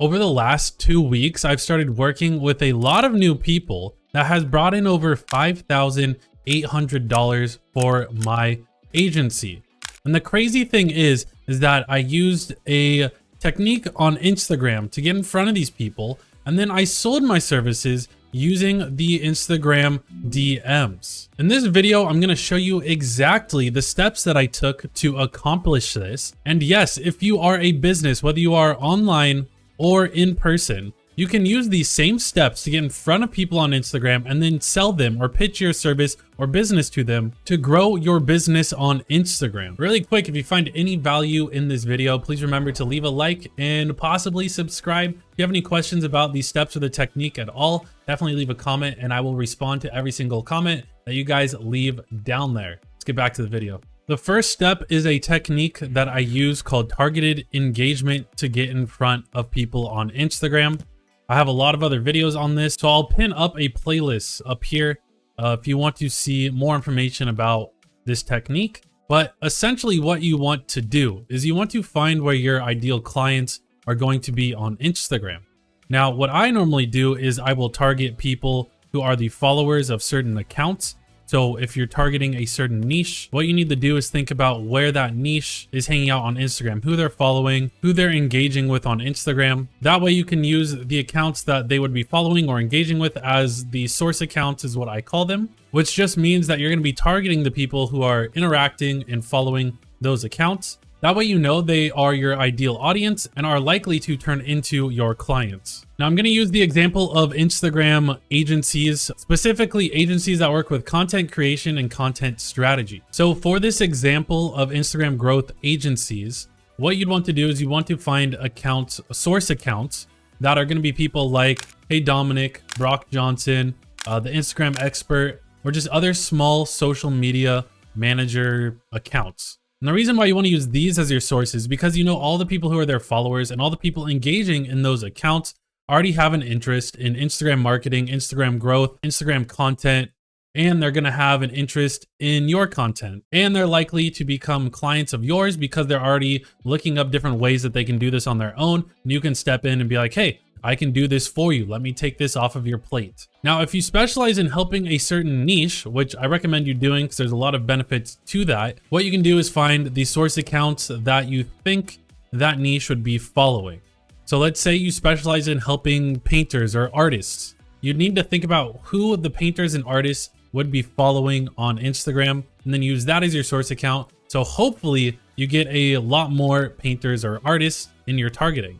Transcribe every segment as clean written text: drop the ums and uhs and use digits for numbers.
Over the last 2 weeks, I've started working with a lot of new people that has brought in over $5,800 for my agency. And the crazy thing is that I used a technique on Instagram to get in front of these people, and then I sold my services using the Instagram DMs. In this video, I'm going to show you exactly the steps that I took to accomplish this. And yes, if you are a business, whether you are online or in person, you can use these same steps to get in front of people on Instagram and then sell them or pitch your service or business to them to grow your business on Instagram. Really quick, if you find any value in this video, please remember to leave a like and possibly subscribe. If you have any questions about these steps or the technique at all, definitely leave a comment and I will respond to every single comment that you guys leave down there. Let's get back to the video. The first step is a technique that I use called targeted engagement to get in front of people on Instagram. I have a lot of other videos on this, so I'll pin up a playlist up here if you want to see more information about this technique. But essentially what you want to do is you want to find where your ideal clients are going to be on Instagram. Now, what I normally do is I will target people who are the followers of certain accounts. So if you're targeting a certain niche, what you need to do is think about where that niche is hanging out on Instagram, who they're following, who they're engaging with on Instagram. That way you can use the accounts that they would be following or engaging with as the source accounts is what I call them, which just means that you're going to be targeting the people who are interacting and following those accounts. That way you know they are your ideal audience and are likely to turn into your clients. Now I'm going to use the example of Instagram agencies, specifically agencies that work with content creation and content strategy. So for this example of Instagram growth agencies, what you'd want to do is you want to find accounts, source accounts that are going to be people like, hey Dominic, Brock Johnson, the Instagram expert, or just other small social media manager accounts. And the reason why you want to use these as your sources is because you know all the people who are their followers and all the people engaging in those accounts already have an interest in Instagram marketing, Instagram growth, Instagram content, and they're going to have an interest in your content. And they're likely to become clients of yours because they're already looking up different ways that they can do this on their own. And you can step in and be like, hey, I can do this for you. Let me take this off of your plate. Now, if you specialize in helping a certain niche, which I recommend you doing because there's a lot of benefits to that, what you can do is find the source accounts that you think that niche would be following. So let's say you specialize in helping painters or artists. You need to think about who the painters and artists would be following on Instagram and then use that as your source account. So hopefully you get a lot more painters or artists in your targeting.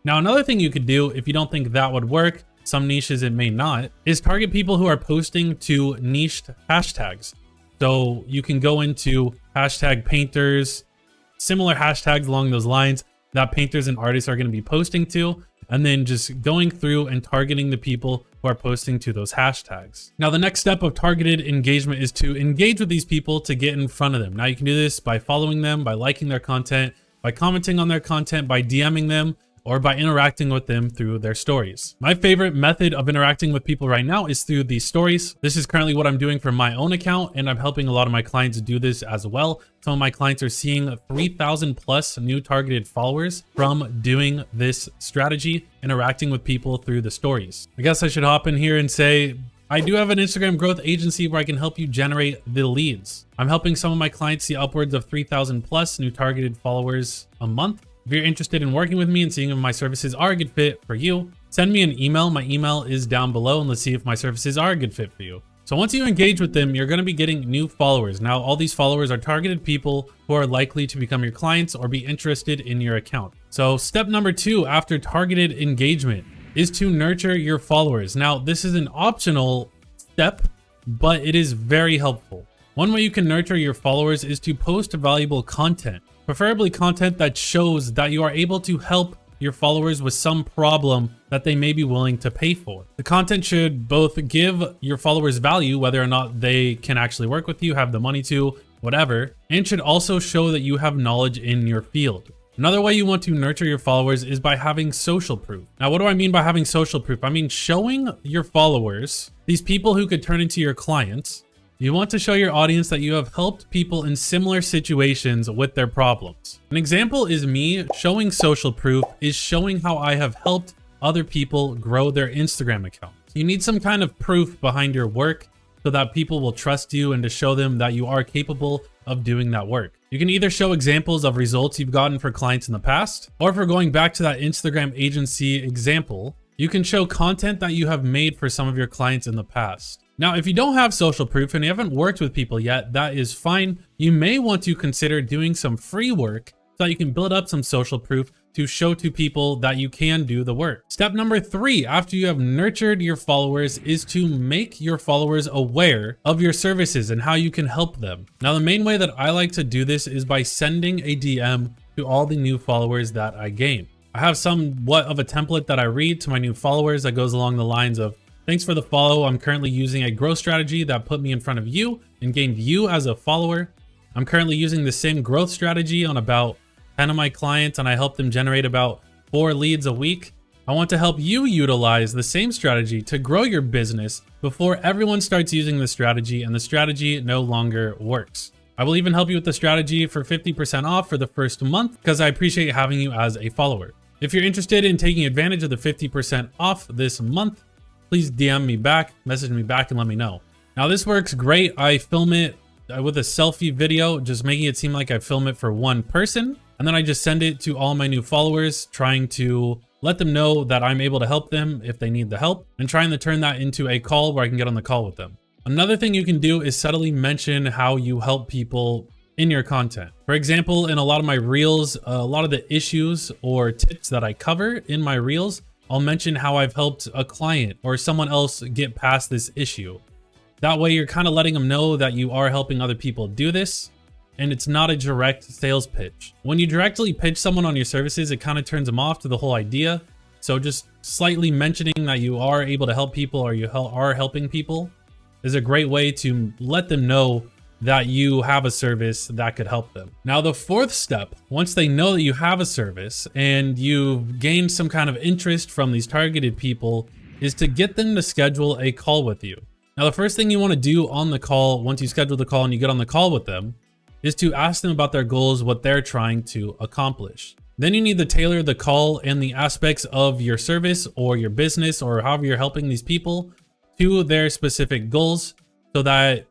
Now, another thing you could do if you don't think that would work, some niches it may not, is target people who are posting to niched hashtags. So you can go into hashtag painters, similar hashtags along those lines that painters and artists are going to be posting to, and then just going through and targeting the people who are posting to those hashtags. Now, the next step of targeted engagement is to engage with these people to get in front of them. Now, you can do this by following them, by liking their content, by commenting on their content, by DMing them, or by interacting with them through their stories. My favorite method of interacting with people right now is through these stories. This is currently what I'm doing for my own account, and I'm helping a lot of my clients do this as well. Some of my clients are seeing 3,000 plus new targeted followers from doing this strategy, interacting with people through the stories. I guess I should hop in here and say, I do have an Instagram growth agency where I can help you generate the leads. I'm helping some of my clients see upwards of 3,000 plus new targeted followers a month. If you're interested in working with me and seeing if my services are a good fit for you, send me an email. My email is down below, and let's see if my services are a good fit for you. So once you engage with them, you're going to be getting new followers. Now, all these followers are targeted people who are likely to become your clients or be interested in your account. So step number 2 after targeted engagement is to nurture your followers. Now, this is an optional step, but it is very helpful. One way you can nurture your followers is to post valuable content. Preferably content that shows that you are able to help your followers with some problem that they may be willing to pay for. The content should both give your followers value, whether or not they can actually work with you, have the money to, whatever, and should also show that you have knowledge in your field. Another way you want to nurture your followers is by having social proof. Now, what do I mean by having social proof? I mean showing your followers, these people who could turn into your clients, You want to show your audience that you have helped people in similar situations with their problems. An example is me showing social proof is showing how I have helped other people grow their Instagram accounts. You need some kind of proof behind your work so that people will trust you and to show them that you are capable of doing that work. You can either show examples of results you've gotten for clients in the past, or if we're going back to that Instagram agency example, you can show content that you have made for some of your clients in the past. Now, if you don't have social proof and you haven't worked with people yet, that is fine. You may want to consider doing some free work so that you can build up some social proof to show to people that you can do the work. Step number 3, after you have nurtured your followers, is to make your followers aware of your services and how you can help them. Now, the main way that I like to do this is by sending a DM to all the new followers that I gain. I have somewhat of a template that I read to my new followers that goes along the lines of, thanks for the follow. I'm currently using a growth strategy that put me in front of you and gained you as a follower. I'm currently using the same growth strategy on about 10 of my clients, and I help them generate about 4 leads a week. I want to help you utilize the same strategy to grow your business before everyone starts using the strategy and the strategy no longer works. I will even help you with the strategy for 50% off for the first month because I appreciate having you as a follower. If you're interested in taking advantage of the 50% off this month, please DM me back, message me back, and let me know. Now, this works great. I film it with a selfie video, just making it seem like I film it for one person. And then I just send it to all my new followers, trying to let them know that I'm able to help them if they need the help, and trying to turn that into a call where I can get on the call with them. Another thing you can do is subtly mention how you help people in your content. For example, in a lot of my reels, a lot of the issues or tips that I cover in my reels, I'll mention how I've helped a client or someone else get past this issue. That way you're kind of letting them know that you are helping other people do this, and it's not a direct sales pitch. When you directly pitch someone on your services, it kind of turns them off to the whole idea. So just slightly mentioning that you are able to help people or you are helping people is a great way to let them know that you have a service that could help them. Now, the 4th step, once they know that you have a service and you've gained some kind of interest from these targeted people, is to get them to schedule a call with you. Now, the first thing you want to do on the call, once you schedule the call and you get on the call with them, is to ask them about their goals, what they're trying to accomplish. Then you need to tailor the call and the aspects of your service or your business or however you're helping these people to their specific goals so that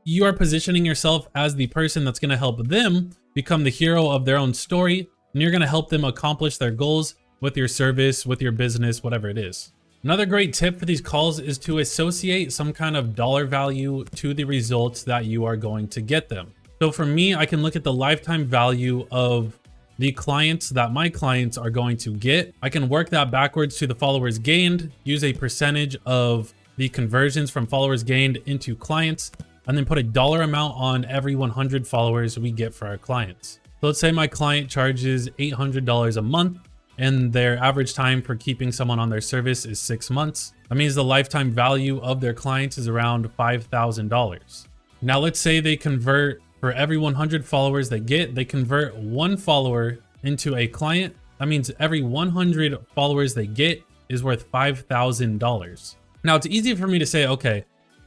you are positioning yourself as the person that's going to help them become the hero of their own story, and you're going to help them accomplish their goals with your service, with your business, whatever it is. Another great tip for these calls is to associate some kind of dollar value to the results that you are going to get them. So for me, I can look at the lifetime value of the clients that my clients are going to get. I can work that backwards to the followers gained, use a percentage of the conversions from followers gained into clients, and then put a dollar amount on every 100 followers we get for our clients. So let's say my client charges $800 a month and their average time for keeping someone on their service is 6 months. That means the lifetime value of their clients is around $5,000. Now let's say they convert, for every 100 followers they get, they convert 1 follower into a client. That means every 100 followers they get is worth $5,000. Now it's easy for me to say, okay,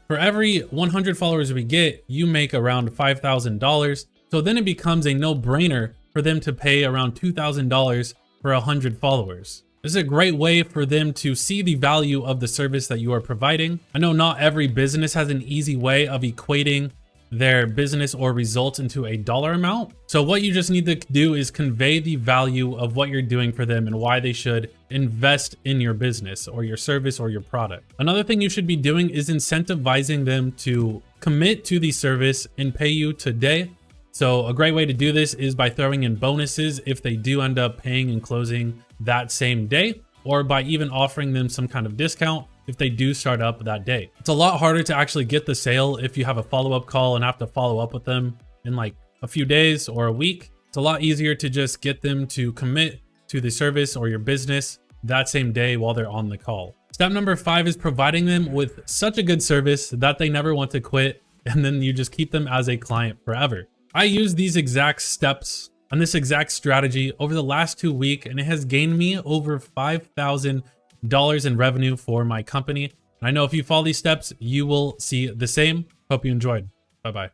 for every 100 followers we get, you make around $5,000. So then it becomes a no-brainer for them to pay around $2,000 for 100 followers. This is a great way for them to see the value of the service that you are providing. I know not every business has an easy way of equating their business or results into a dollar amount. So what you just need to do is convey the value of what you're doing for them and why they should invest in your business or your service or your product. Another thing you should be doing is incentivizing them to commit to the service and pay you today. So a great way to do this is by throwing in bonuses if they do end up paying and closing that same day, or by even offering them some kind of discount if they do start up that day. It's a lot harder to actually get the sale if you have a follow-up call and have to follow up with them in like a few days or a week. It's a lot easier to just get them to commit to the service or your business that same day while they're on the call. Step number 5 is providing them with such a good service that they never want to quit, and then you just keep them as a client forever. I use these exact steps and this exact strategy over the last 2 weeks, and it has gained me over $5,000 in revenue for my company. And I know if you follow these steps, you will see the same. Hope you enjoyed. Bye-bye.